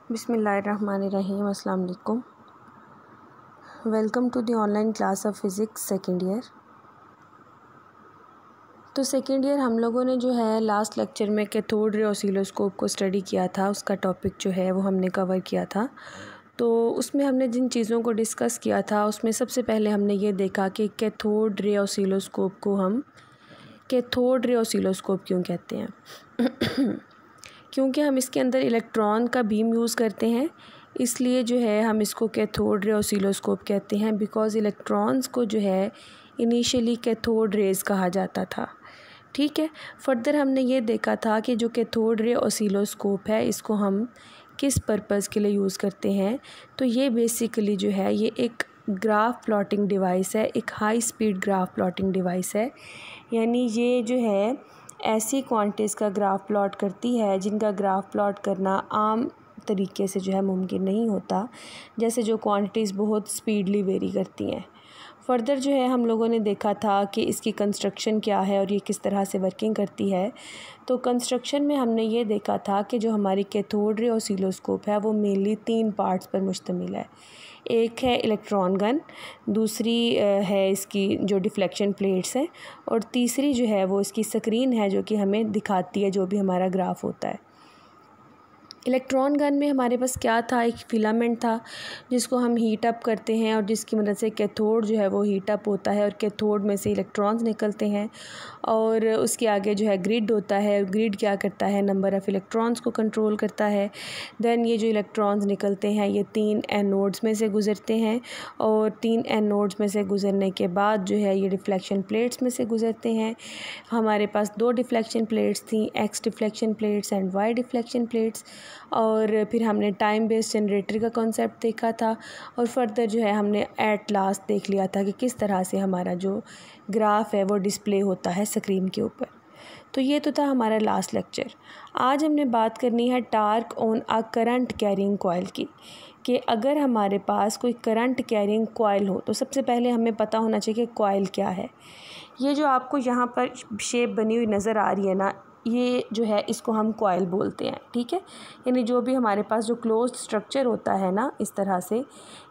बिस्मिल्लाहिर्रहमानिर्रहीम। अस्सलाम वालेकुम। Welcome to the online class of physics second year. तो सेकेंड ईयर हम लोगों ने जो है लास्ट लेक्चर में कैथोड रे ऑसिलोस्कोप को स्टडी किया था। उसका टॉपिक जो है वो हमने कवर किया था। तो उसमें हमने जिन चीज़ों को डिस्कस किया था उसमें सबसे पहले हमने ये देखा कि कैथोड रे ऑसिलोस्कोप को हम कैथोड रे ऑसिलोस्कोप क्यों कहते हैं क्योंकि हम इसके अंदर इलेक्ट्रॉन का बीम यूज़ करते हैं, इसलिए जो है हम इसको कैथोड रे ऑसिलोस्कोप कहते हैं। बिकॉज़ इलेक्ट्रॉन्स को जो है इनिशियली कैथोड रेज़ कहा जाता था। ठीक है। फर्दर हमने ये देखा था कि जो कैथोड रे ऑसिलोस्कोप है इसको हम किस पर्पज़ के लिए यूज़ करते हैं। तो ये बेसिकली जो है ये एक ग्राफ प्लॉटिंग डिवाइस है, एक high speed graph plotting device है। यानी ये जो है ऐसी क्वांटिटीज़ का ग्राफ प्लॉट करती है जिनका ग्राफ प्लॉट करना आम तरीके से जो है मुमकिन नहीं होता, जैसे जो क्वांटिटीज़ बहुत स्पीडली वेरी करती हैं। फर्दर जो है हम लोगों ने देखा था कि इसकी कंस्ट्रक्शन क्या है और ये किस तरह से वर्किंग करती है। तो कंस्ट्रक्शन में हमने ये देखा था कि जो हमारी कैथोड रे ऑसिलोस्कोप है वो मेनली 3 पार्ट्स पर मुश्तमिल है। एक है इलेक्ट्रॉन गन, दूसरी है इसकी जो डिफ्लेक्शन प्लेट्स हैं, और तीसरी जो है वो इसकी स्क्रीन है जो कि हमें दिखाती है जो भी हमारा ग्राफ होता है। इलेक्ट्रॉन गन में हमारे पास क्या था, एक फिलामेंट था जिसको हम हीट अप करते हैं और जिसकी मदद से कैथोड जो है वो हीट अप होता है और कैथोड में से इलेक्ट्रॉन्स निकलते हैं। और उसके आगे जो है ग्रिड होता है। ग्रिड क्या करता है, नंबर ऑफ़ इलेक्ट्रॉन्स को कंट्रोल करता है। देन ये जो इलेक्ट्रॉन्स निकलते हैं ये 3 एनोड्स में से गुज़रते हैं और 3 एनोड्स में से गुज़रने के बाद जो है ये डिफ्लेक्शन प्लेट्स में से गुज़रते हैं। हमारे पास 2 डिफ्लेक्शन प्लेट्स थी, X deflection plates and Y deflection plates. और फिर हमने टाइम बेस्ड जनरेटर का कॉन्सेप्ट देखा था और फर्दर जो है हमने एट लास्ट देख लिया था कि किस तरह से हमारा जो ग्राफ है वो डिस्प्ले होता है स्क्रीन के ऊपर। तो ये तो था हमारा लास्ट लेक्चर। आज हमने बात करनी है torque on a current carrying coil की, कि अगर हमारे पास कोई करंट कैरिंग कॉइल हो तो सबसे पहले हमें पता होना चाहिए कि कॉइल क्या है। ये जो आपको यहाँ पर शेप बनी हुई नज़र आ रही है ना, ये जो है इसको हम कॉइल बोलते हैं। ठीक है। यानी जो भी हमारे पास जो क्लोज्ड स्ट्रक्चर होता है ना इस तरह से,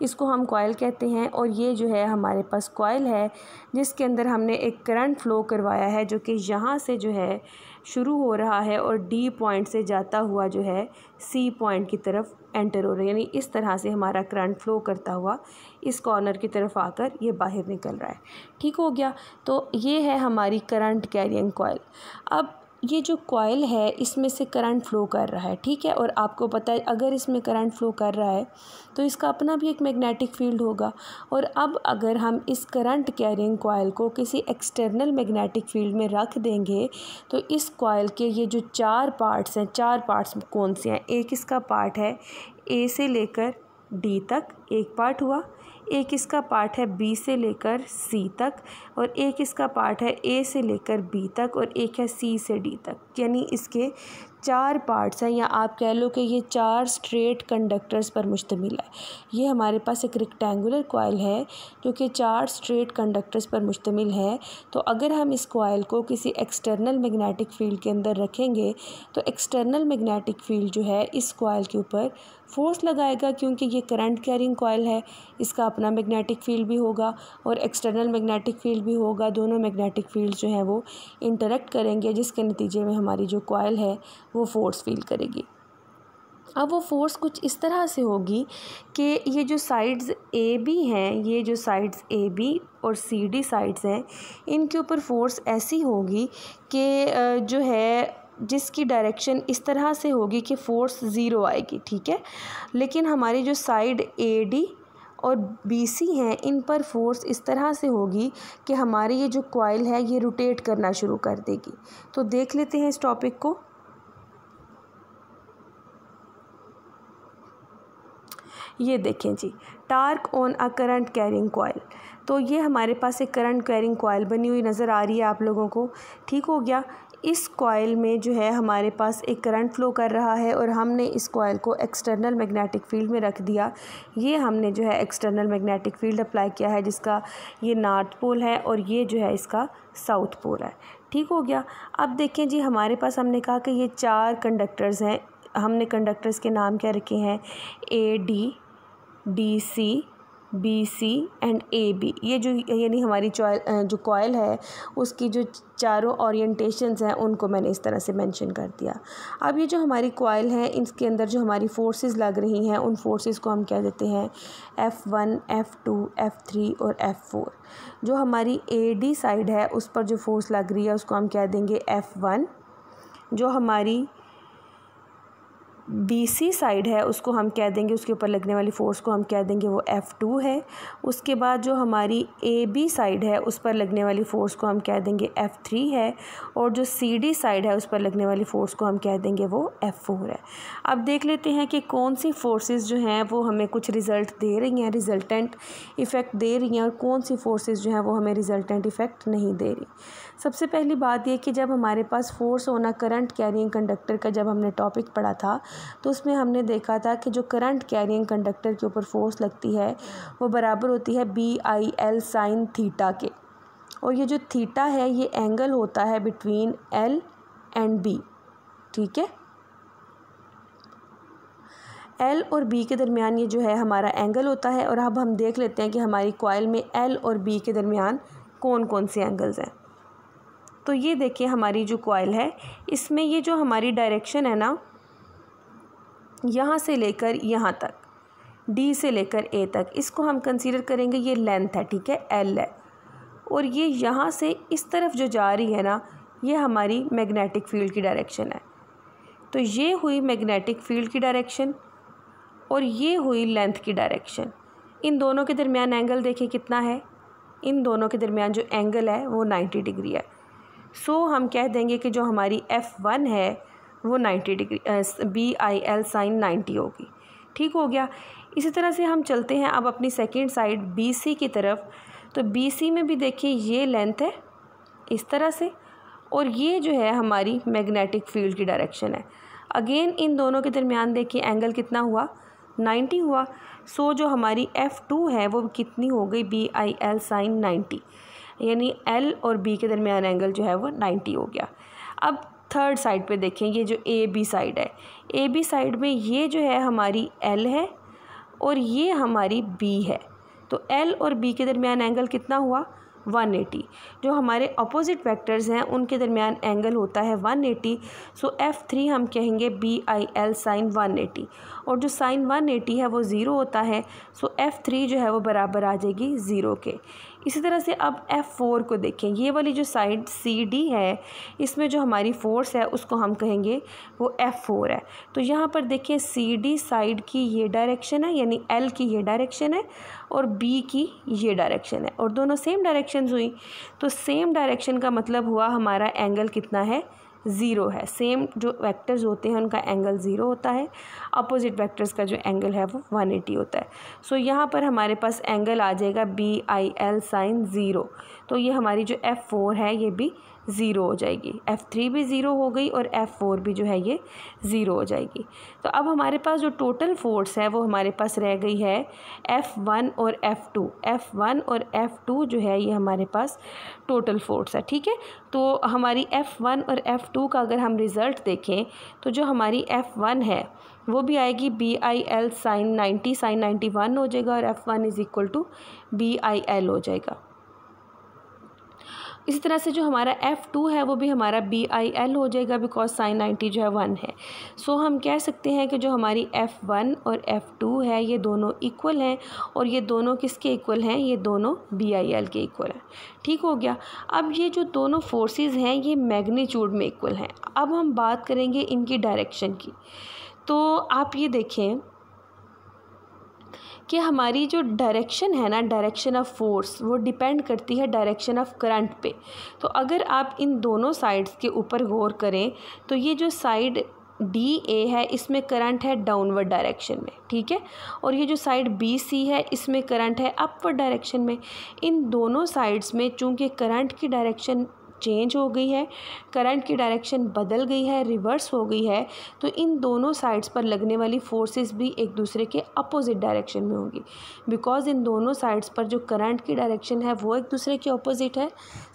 इसको हम कॉइल कहते हैं। और ये जो है हमारे पास कॉइल है जिसके अंदर हमने एक करंट फ्लो करवाया है जो कि यहाँ से जो है शुरू हो रहा है और डी पॉइंट से जाता हुआ जो है सी पॉइंट की तरफ एंटर हो रहा है। यानी इस तरह से हमारा करंट फ्लो करता हुआ इस कॉर्नर की तरफ आकर ये बाहर निकल रहा है। ठीक हो गया। तो ये है हमारी करंट कैरिंग कॉइल। अब ये जो कॉइल है इसमें से करंट फ़्लो कर रहा है। ठीक है। और आपको पता है अगर इसमें करंट फ़्लो कर रहा है तो इसका अपना भी एक मैग्नेटिक फील्ड होगा। और अब अगर हम इस करंट कैरिंग कॉइल को किसी एक्सटर्नल मैग्नेटिक फील्ड में रख देंगे तो इस कॉइल के ये जो 4 पार्ट्स हैं, 4 पार्ट्स कौन से हैं, एक इसका पार्ट है ए से लेकर डी तक, एक पार्ट हुआ। एक इसका पार्ट है बी से लेकर सी तक, और एक इसका पार्ट है ए से लेकर बी तक, और एक है सी से डी तक। यानी इसके 4 पार्ट्स हैं, या आप कह लो कि ये 4 स्ट्रेट कंडक्टर्स पर मुश्तमिल है। ये हमारे पास एक रेक्टेंगुलर कॉइल है जो कि 4 स्ट्रेट कंडक्टर्स पर मुश्तमिल है। तो अगर हम इस कॉइल को किसी एक्सटर्नल मैग्नेटिक फील्ड के अंदर रखेंगे तो एक्सटर्नल मैग्नेटिक फील्ड जो है इस कॉइल के ऊपर फोर्स लगाएगा, क्योंकि ये करंट कैरिंग कॉइल है, इसका अपना मैग्नेटिक फील्ड भी होगा और एक्सटर्नल मैग्नेटिक फील्ड भी होगा। दोनों मैग्नेटिक फील्ड जो हैं वो इंटरेक्ट करेंगे, जिसके नतीजे में हमारी जो कॉइल है वो फोर्स फील करेगी। अब वो फोर्स कुछ इस तरह से होगी कि ये जो साइड्स ए बी हैं, ये जो साइड्स ए बी और सी डी साइड्स हैं, इनके ऊपर फोर्स ऐसी होगी कि जो है जिसकी डायरेक्शन इस तरह से होगी कि फ़ोर्स 0 आएगी। ठीक है। लेकिन हमारी जो साइड ए डी और बी सी हैं इन पर फोर्स इस तरह से होगी कि हमारी ये जो कॉइल है ये रोटेट करना शुरू कर देगी। तो देख लेते हैं इस टॉपिक को। ये देखें जी, torque on a current carrying coil. तो ये हमारे पास एक करंट कैरिंग कॉइल बनी हुई नज़र आ रही है आप लोगों को। ठीक हो गया। इस कॉइल में जो है हमारे पास एक करंट फ़्लो कर रहा है और हमने इस कॉइल को एक्सटर्नल मैग्नेटिक फील्ड में रख दिया। ये हमने जो है एक्सटर्नल मैग्नेटिक फील्ड अप्लाई किया है जिसका ये नॉर्थ पोल है और ये जो है इसका साउथ पोल है। ठीक हो गया। अब देखें जी, हमारे पास हमने कहा कि ये 4 कंडक्टर्स हैं हमने कंडक्टर्स के नाम क्या रखे हैं, AD, DC, BC and AB। ये जो यानी हमारी जो कॉयल है उसकी जो चारों ओरिएंटेशंस हैं उनको मैंने इस तरह से मेंशन कर दिया। अब ये जो हमारी कॉयल है इसके अंदर जो हमारी फोर्सेस लग रही हैं उन फोर्सेस को हम क्या देते हैं, F1, F2, F3 और F4। जो हमारी AD साइड है उस पर जो फोर्स लग रही है उसको हम क्या देंगे, F1। जो हमारी BC साइड है उसको हम कह देंगे, उसके ऊपर लगने वाली फ़ोर्स को हम कह देंगे वो F2 है। उसके बाद जो हमारी AB साइड है उस पर लगने वाली फ़ोर्स को हम कह देंगे F3 है। और जो CD साइड है उस पर लगने वाली फ़ोर्स को हम कह देंगे वो F4 है। अब देख लेते हैं कि कौन सी फोर्सेस जो हैं वो हमें कुछ रिज़ल्ट दे रही हैं, रिज़ल्टेंट इफ़ेक्ट दे रही हैं, और कौन सी फोर्सेस जो हैं वो हमें रिज़ल्टेंट इफ़ेक्ट नहीं दे रही। सबसे पहली बात ये कि जब हमारे पास फ़ोर्स होना करंट कैरिंग कंडक्टर का जब हमने टॉपिक पढ़ा था तो उसमें हमने देखा था कि जो करंट कैरिंग कंडक्टर के ऊपर फोर्स लगती है वो बराबर होती है BIL साइन थीटा के। और ये जो थीटा है ये एंगल होता है बिटवीन L एंड B, ठीक है। L और B के दरमियान ये जो है हमारा एंगल होता है। और अब हम देख लेते हैं कि हमारी कॉइल में L और B के दरमियान कौन कौन से एंगल्स हैं। तो ये देखिए हमारी जो कॉइल है इसमें ये जो हमारी डायरेक्शन है ना, यहाँ से लेकर यहाँ तक, D से लेकर A तक, इसको हम कंसीडर करेंगे ये लेंथ है, ठीक है, L है। और ये यहाँ से इस तरफ जो जा रही है ना ये हमारी मैग्नेटिक फील्ड की डायरेक्शन है। तो ये हुई मैग्नेटिक फील्ड की डायरेक्शन और ये हुई लेंथ की डायरेक्शन। इन दोनों के दरमियान एंगल देखिए कितना है, इन दोनों के दरमियान जो एंगल है वो 90 डिग्री है। सो हम कह देंगे कि जो हमारी F1 है वो 90 डिग्री BIL साइन 90 होगी, ठीक हो गया। इसी तरह से हम चलते हैं अब अपनी सेकंड साइड BC की तरफ। तो BC में भी देखिए ये लेंथ है इस तरह से और ये जो है हमारी मैग्नेटिक फील्ड की डायरेक्शन है। अगेन इन दोनों के दरमियान देखिए एंगल कितना हुआ, 90 हुआ। सो जो हमारी F2 है वो कितनी हो गई, BIL साइन 90, यानी L और B के दरमियान एंगल जो है वो 90 हो गया। अब थर्ड साइड पे देखें, ये जो AB साइड है, AB साइड में ये जो है हमारी L है और ये हमारी B है। तो L और B के दरमियान एंगल कितना हुआ, 180। जो हमारे अपोजिट वेक्टर्स हैं उनके दरमियान एंगल होता है 180। सो F3 हम कहेंगे BIL साइन 180 और जो साइन 180 है वो ज़ीरो होता है। सो F3 जो है वो बराबर आ जाएगी ज़ीरो के। इसी तरह से अब F4 को देखें, ये वाली जो साइड CD है इसमें जो हमारी फोर्स है उसको हम कहेंगे वो F4 है। तो यहाँ पर देखें CD साइड की ये डायरेक्शन है, यानी L की ये डायरेक्शन है और B की ये डायरेक्शन है और दोनों सेम डायरेक्शंस हुई। तो सेम डायरेक्शन का मतलब हुआ हमारा एंगल कितना है, ज़ीरो है। सेम जो वेक्टर्स होते हैं उनका एंगल ज़ीरो होता है, अपोजिट वेक्टर्स का जो एंगल है वो 180 होता है। सो यहाँ पर हमारे पास एंगल आ जाएगा BIL साइन ज़ीरो। तो ये हमारी जो F4 है ये भी ज़ीरो हो जाएगी, F3 भी ज़ीरो हो गई और F4 भी जो है ये ज़ीरो हो जाएगी। तो अब हमारे पास जो टोटल फोर्स है वो हमारे पास रह गई है F1 और F2। F1 और F2 जो है ये हमारे पास टोटल फोर्स है, ठीक है। तो हमारी F1 और F2 का अगर हम रिज़ल्ट देखें तो जो हमारी F1 है वो भी आएगी BIL साइन 90 साइन 91 हो जाएगा और F1 is equal to BIL हो जाएगा। इसी तरह से जो हमारा F2 है वो भी हमारा BIL हो जाएगा बिकॉज साइन 90 जो है 1 है। सो हम कह सकते हैं कि जो हमारी F1 और F2 है ये दोनों इक्वल हैं और ये दोनों किसके इक्वल हैं, ये दोनों BIL के इक्वल हैं, ठीक हो गया। अब ये जो दोनों फोर्सेस हैं ये मैग्नीट्यूड में इक्वल हैं। अब हम बात करेंगे इनकी डायरेक्शन की। तो आप ये देखें कि हमारी जो डायरेक्शन है ना, डायरेक्शन ऑफ फोर्स, वो डिपेंड करती है डायरेक्शन ऑफ करंट पे। तो अगर आप इन दोनों साइड्स के ऊपर गौर करें तो ये जो साइड DA है इसमें करंट है डाउनवर्ड डायरेक्शन में, ठीक है। और ये जो साइड BC है इसमें करंट है अपवर्ड डायरेक्शन में। इन दोनों साइड्स में चूँकि करंट की डायरेक्शन चेंज हो गई है, करंट की डायरेक्शन बदल गई है, रिवर्स हो गई है, तो इन दोनों साइड्स पर लगने वाली फोर्सेस भी एक दूसरे के अपोजिट डायरेक्शन में होंगी। बिकॉज इन दोनों साइड्स पर जो करंट की डायरेक्शन है वो एक दूसरे के अपोजिट है,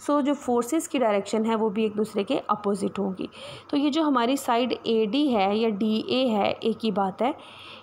सो जो फोर्सेस की डायरेक्शन है वो भी एक दूसरे के अपोजिट होंगी। तो ये जो हमारी साइड AD है या DA है, एक ही बात है,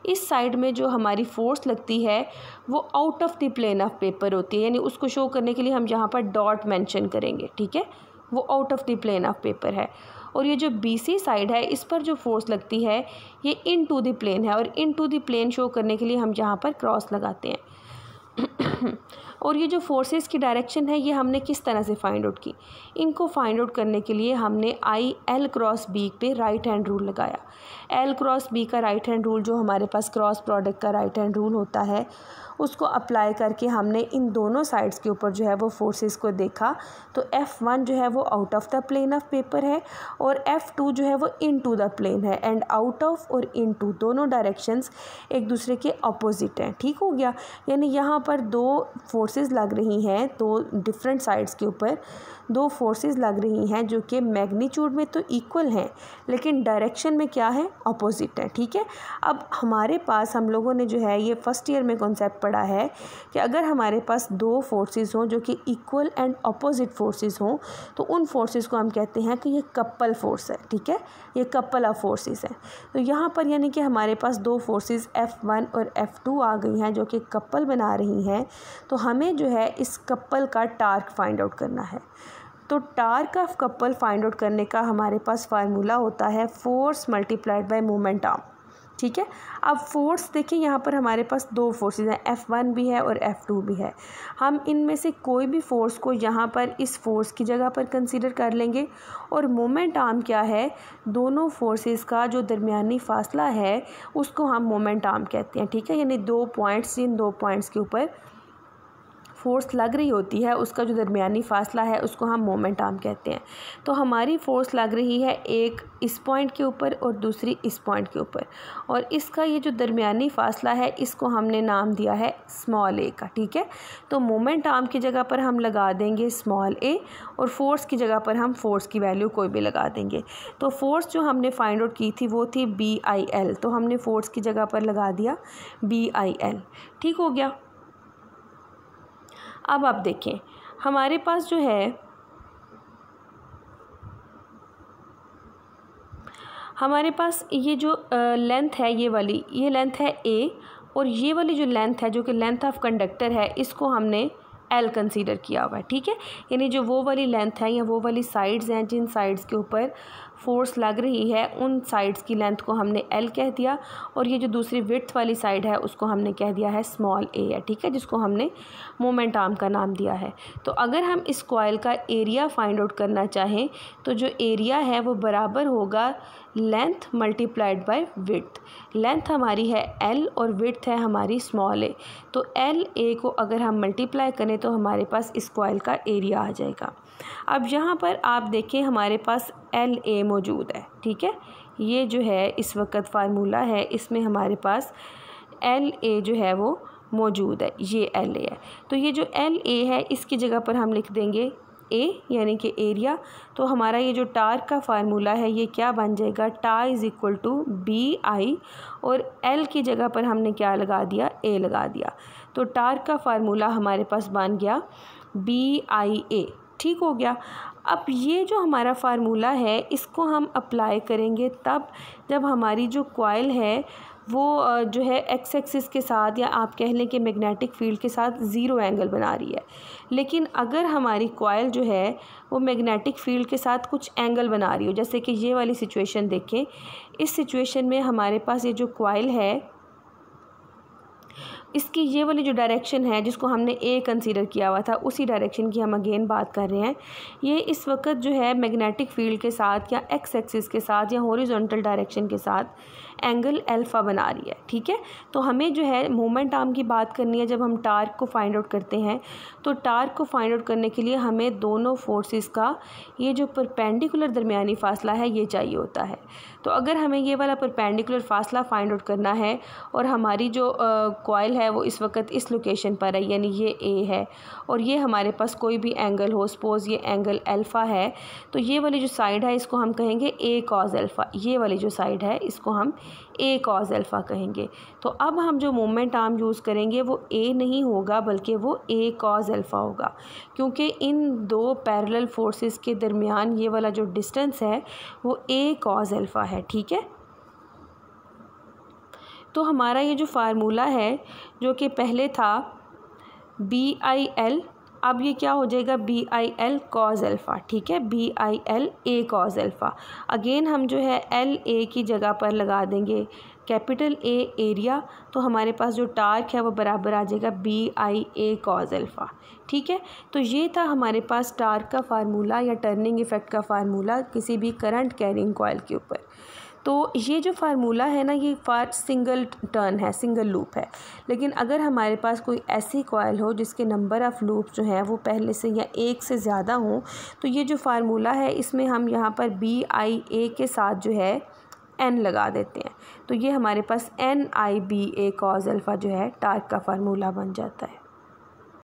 इस साइड में जो हमारी फोर्स लगती है वो out of the plane of paper होती है, यानी उसको शो करने के लिए हम यहाँ पर डॉट मेंशन करेंगे, ठीक है, वो out of the plane of paper है। और ये जो BC साइड है इस पर जो फोर्स लगती है ये इन टू द प्लेन है, और into the plane show करने के लिए हम यहाँ पर क्रॉस लगाते हैं। और ये जो फोर्सेस की डायरेक्शन है ये हमने किस तरह से फाइंड आउट की, इनको फाइंड आउट करने के लिए हमने IL क्रॉस B पे राइट हैंड रूल लगाया। L क्रॉस B का राइट हैंड रूल, जो हमारे पास क्रॉस प्रोडक्ट का राइट हैंड रूल होता है, उसको अप्लाई करके हमने इन दोनों साइड्स के ऊपर जो है वो फोर्सेस को देखा। तो F1 जो है वो out of the plane of paper है और F2 जो है वो इन टू द प्लेन है, एंड आउट ऑफ और इन टू दोनों डायरेक्शंस एक दूसरे के अपोजिट हैं। ठीक हो गया, यानी यहाँ पर दो फोर्सेस लग रही हैं, दो डिफरेंट साइड्स के ऊपर दो फोर्सेस लग रही हैं जो कि मैग्नीट्यूड में तो इक्वल हैं लेकिन डायरेक्शन में क्या है, अपोजिट है। ठीक है, अब हमारे पास, हम लोगों ने जो है ये फर्स्ट ईयर में कॉन्सेप्ट पढ़ा है कि अगर हमारे पास दो फोर्सेस हों जो कि इक्वल एंड अपोजिट फोर्सेस हों तो उन फोर्सेस को हम कहते हैं कि ये कपल फोर्स है। ठीक है, ये कपल ऑफ फोर्सेस है। तो यहाँ पर यानी कि हमारे पास दो फोर्सेस F1 और F2 आ गई हैं जो कि कपल बना रही हैं, तो हमें जो है इस कपल का टार्क फाइंड आउट करना है। तो torque of couple find out करने का हमारे पास फार्मूला होता है force multiplied by moment arm. ठीक है, अब फोर्स देखिए यहाँ पर हमारे पास दो फोर्सेस हैं, F1 भी है और F2 भी है। हम इनमें से कोई भी फोर्स को यहाँ पर इस फोर्स की जगह पर कंसीडर कर लेंगे, और मोमेंट आर्म क्या है, दोनों फोर्सेस का जो दरमियानी फासला है उसको हम मोमेंट आर्म कहते हैं। ठीक है, यानी दो पॉइंट्स, इन दो पॉइंट्स के ऊपर फोर्स लग रही होती है, उसका जो दरमियानी फासला है उसको हम मोमेंट आर्म कहते हैं। तो हमारी फोर्स लग रही है एक इस पॉइंट के ऊपर और दूसरी इस पॉइंट के ऊपर, और इसका ये जो दरमियानी फासला है इसको हमने नाम दिया है स्मॉल a का। ठीक है, तो मोमेंट आर्म की जगह पर हम लगा देंगे स्मॉल a और फोर्स की जगह पर हम फोर्स की वैल्यू कोई भी लगा देंगे। तो फोर्स जो हमने फाइंड आउट की थी वो थी BIL, तो हमने फोर्स की जगह पर लगा दिया BIL। ठीक हो गया। अब आप देखें हमारे पास जो है, हमारे पास ये जो लेंथ है, ये वाली ये लेंथ है A, और ये वाली जो लेंथ है जो कि लेंथ ऑफ कंडक्टर है इसको हमने L कंसीडर किया हुआ है। ठीक है, यानी जो वो वाली लेंथ है या वो वाली साइड्स हैं जिन साइड्स के ऊपर फोर्स लग रही है उन साइड्स की लेंथ को हमने L कह दिया, और ये जो दूसरी विड्थ वाली साइड है उसको हमने कह दिया है स्मॉल a है। ठीक है, जिसको हमने मोमेंट आर्म का नाम दिया है। तो अगर हम इस कॉइल का एरिया फाइंड आउट करना चाहें तो जो एरिया है वो बराबर होगा length multiplied by width. Length हमारी है L और विड्थ है हमारी स्मॉल a, तो LA को अगर हम मल्टीप्लाई करें तो हमारे पास इस कॉइल का एरिया आ जाएगा। अब यहाँ पर आप देखें हमारे पास LA मौजूद है। ठीक है, ये जो है इस वक्त फार्मूला है, इसमें हमारे पास LA जो है वो मौजूद है, ये LA है। तो ये जो LA है इसकी जगह पर हम लिख देंगे A यानी कि एरिया। तो हमारा ये जो टार्क का फार्मूला है ये क्या बन जाएगा, टा इज़ इक्वल टू BI, और L की जगह पर हमने क्या लगा दिया, A लगा दिया। तो टार्क का फार्मूला हमारे पास बन गया BIA। ठीक हो गया। अब ये जो हमारा फार्मूला है इसको हम अप्लाई करेंगे तब जब हमारी जो कॉइल है वो जो है एक्स एक्सिस के साथ, या आप कह लें कि मैग्नेटिक फील्ड के साथ ज़ीरो एंगल बना रही है। लेकिन अगर हमारी कॉइल जो है वो मैग्नेटिक फील्ड के साथ कुछ एंगल बना रही हो, जैसे कि ये वाली सिचुएशन देखें, इस सिचुएशन में हमारे पास ये जो कॉइल है इसकी ये वाली जो डायरेक्शन है जिसको हमने A कंसीडर किया हुआ था उसी डायरेक्शन की हम अगेन बात कर रहे हैं। ये इस वक्त जो है मैग्नेटिक फील्ड के साथ या एक्स एक्सिस के साथ या हॉरिजॉन्टल डायरेक्शन के साथ एंगल अल्फ़ा बना रही है। ठीक है, तो हमें जो है मोमेंट आर्म की बात करनी है जब हम टार्क को फाइंड आउट करते हैं। तो टार्क को फाइंड आउट करने के लिए हमें दोनों फोर्सेस का ये जो परपेंडिकुलर दरमियानी फासला है ये चाहिए होता है। तो अगर हमें ये वाला परपेंडिकुलर फासला फाइंड आउट करना है और हमारी जो कॉइल है वो इस वक्त इस लोकेशन पर है, यानी ये ए है, और ये हमारे पास कोई भी एंगल हो, सपोज़ ये एंगल अल्फ़ा है, तो ये वाली जो साइड है इसको हम कहेंगे ए कॉस अल्फ़ा, ये वाली जो साइड है इसको हम ए कॉस अल्फ़ा कहेंगे। तो अब हम जो मोमेंट आर्म यूज़ करेंगे वो ए नहीं होगा बल्कि वो ए कॉस अल्फ़ा होगा, क्योंकि इन दो पैरेलल फोर्सेस के दरमियान ये वाला जो डिस्टेंस है वो ए कॉस अल्फ़ा है। ठीक है, तो हमारा ये जो फार्मूला है जो कि पहले था बी आई एल, अब ये क्या हो जाएगा B I L cos alpha. ठीक है, B I L A cos alpha. Again हम जो है एल ए की जगह पर लगा देंगे कैपिटल ए एरिया, तो हमारे पास जो टार्क है वो बराबर आ जाएगा B I A cos alpha. ठीक है, तो ये था हमारे पास टार्क का फार्मूला या टर्निंग इफ़ेक्ट का फार्मूला किसी भी करंट कैरिंग कॉइल के ऊपर। तो ये जो फार्मूला है ना ये सिंगल टर्न है, सिंगल लूप है, लेकिन अगर हमारे पास कोई ऐसी कॉइल हो जिसके नंबर ऑफ़ लूप जो हैं वो पहले से या एक से ज़्यादा हों, तो ये जो फार्मूला है इसमें हम यहाँ पर बी आई ए के साथ जो है एन लगा देते हैं, तो ये हमारे पास एन आई बी ए कॉस अल्फ़ा जो है टार्क का फार्मूला बन जाता है।